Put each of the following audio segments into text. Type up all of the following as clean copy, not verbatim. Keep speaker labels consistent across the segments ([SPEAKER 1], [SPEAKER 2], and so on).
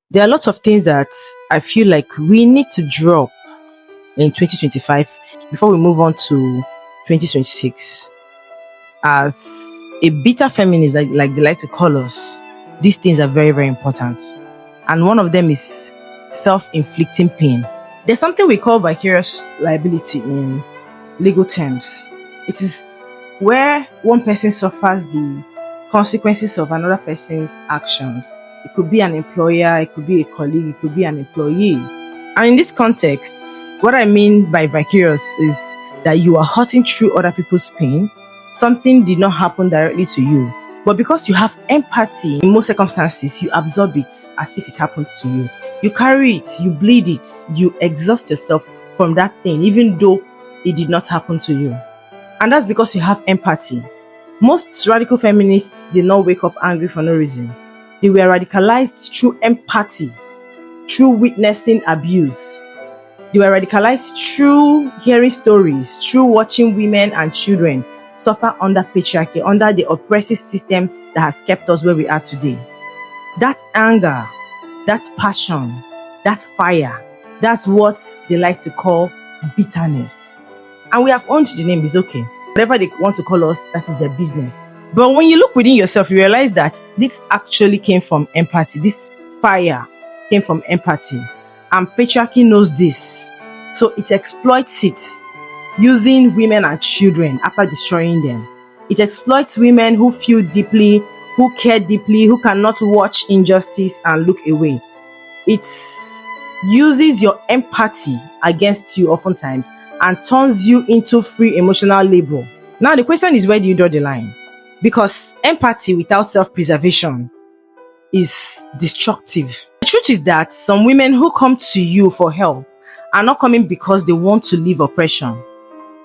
[SPEAKER 1] There are lots of things that I feel like we need to drop in 2025 before we move on to 2026. As a bitter feminist, like they like to call us, these things are very, very important. And one of them is self-inflicting pain. There's something we call vicarious liability in legal terms. It is where one person suffers the consequences of another person's actions. It could be an employer, it could be a colleague, it could be an employee. And in this context, what I mean by vicarious is that you are hurting through other people's pain. Something did not happen directly to you, but because you have empathy, in most circumstances, you absorb it as if it happened to you. You carry it, you bleed it, you exhaust yourself from that thing, even though it did not happen to you. And that's because you have empathy. Most radical feminists did not wake up angry for no reason. They were radicalized through empathy, through witnessing abuse. They were radicalized through hearing stories, through watching women and children suffer under patriarchy, under the oppressive system that has kept us where we are today. That anger, that passion, that fire, that's what they like to call bitterness. And we have owned the name, it's okay. Whatever they want to call us, that is their business. But when you look within yourself, you realize that this actually came from empathy. This fire came from empathy. And patriarchy knows this. So it exploits it, using women and children after destroying them. It exploits women who feel deeply, who care deeply, who cannot watch injustice and look away. It uses your empathy against you oftentimes and turns you into free emotional labor. Now the question is, where do you draw the line? Because empathy without self-preservation is destructive. The truth is that some women who come to you for help are not coming because they want to leave oppression.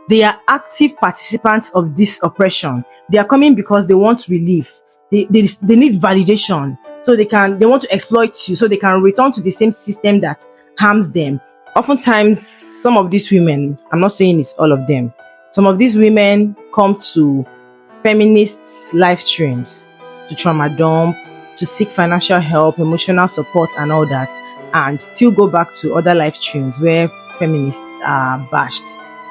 [SPEAKER 1] They are active participants of this oppression. They are coming because they want relief. They need validation. So they want to exploit you, so they can return to the same system that harms them. Oftentimes, some of these women, I'm not saying it's all of them, some of these women come to feminist live streams, to trauma dump, to seek financial help, emotional support and all that, and still go back to other live streams where feminists are bashed,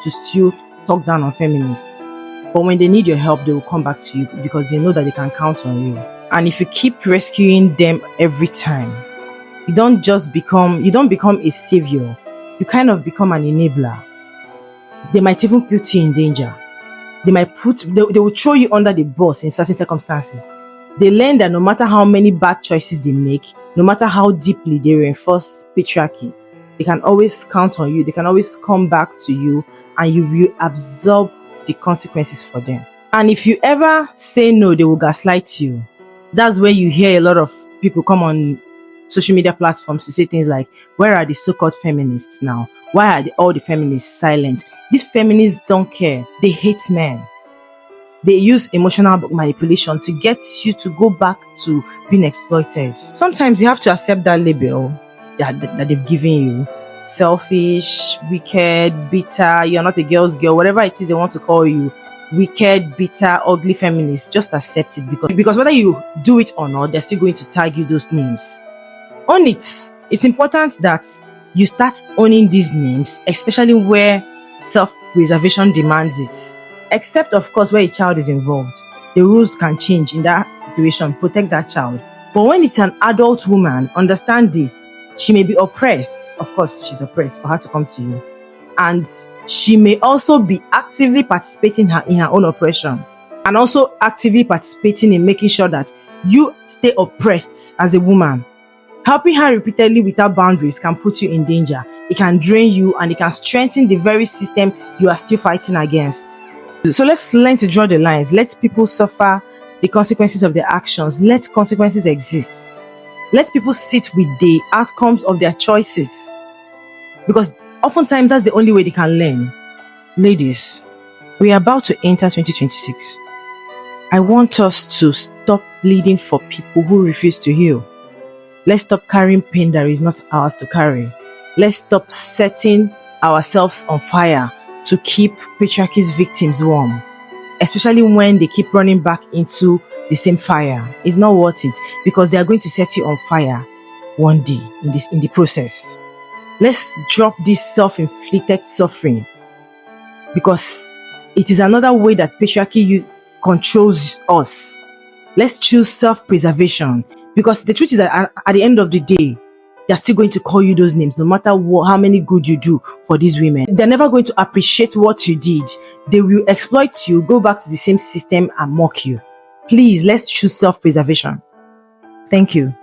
[SPEAKER 1] to still talk down on feminists. But when they need your help, they will come back to you because they know that they can count on you. And if you keep rescuing them every time, you don't become a savior. You kind of become an enabler. They might even put you in danger. They will throw you under the bus in certain circumstances. They learn that no matter how many bad choices they make, no matter how deeply they reinforce patriarchy, they can always count on you. They can always come back to you, and you will absorb the consequences for them. And if you ever say no, they will gaslight you. That's where you hear a lot of people come on social media platforms to say things like, where are the so-called feminists now? Why are all the feminists silent? These feminists don't care. They hate men. They use emotional manipulation to get you to go back to being exploited. Sometimes you have to accept that label that they've given you. Selfish, wicked, bitter, you're not a girl's girl, whatever it is they want to call you. Wicked, bitter, ugly feminist. Just accept it, because whether you do it or not, they're still going to tag you those names. Own it. It's important that you start owning these names, especially where self-preservation demands it. Except, of course, where a child is involved. The rules can change in that situation. Protect that child. But when it's an adult woman, understand this. She may be oppressed. Of course, she's oppressed for her to come to you. And she may also be actively participating in her own oppression. And also actively participating in making sure that you stay oppressed as a woman. Helping her repeatedly without boundaries can put you in danger. It can drain you, and it can strengthen the very system you are still fighting against. So let's learn to draw the lines. Let people suffer the consequences of their actions. Let consequences exist. Let people sit with the outcomes of their choices. Because oftentimes that's the only way they can learn. Ladies, we are about to enter 2026. I want us to stop bleeding for people who refuse to heal. Let's stop carrying pain that is not ours to carry. Let's stop setting ourselves on fire to keep patriarchy's victims warm, especially when they keep running back into the same fire. It's not worth it, because they are going to set you on fire one day in the process. Let's drop this self-inflicted suffering, because it is another way that patriarchy controls us. Let's choose self-preservation, because the truth is that at the end of the day, they're still going to call you those names no matter how many good you do for these women. They're never going to appreciate what you did. They will exploit you, go back to the same system and mock you. Please, let's choose self-preservation. Thank you.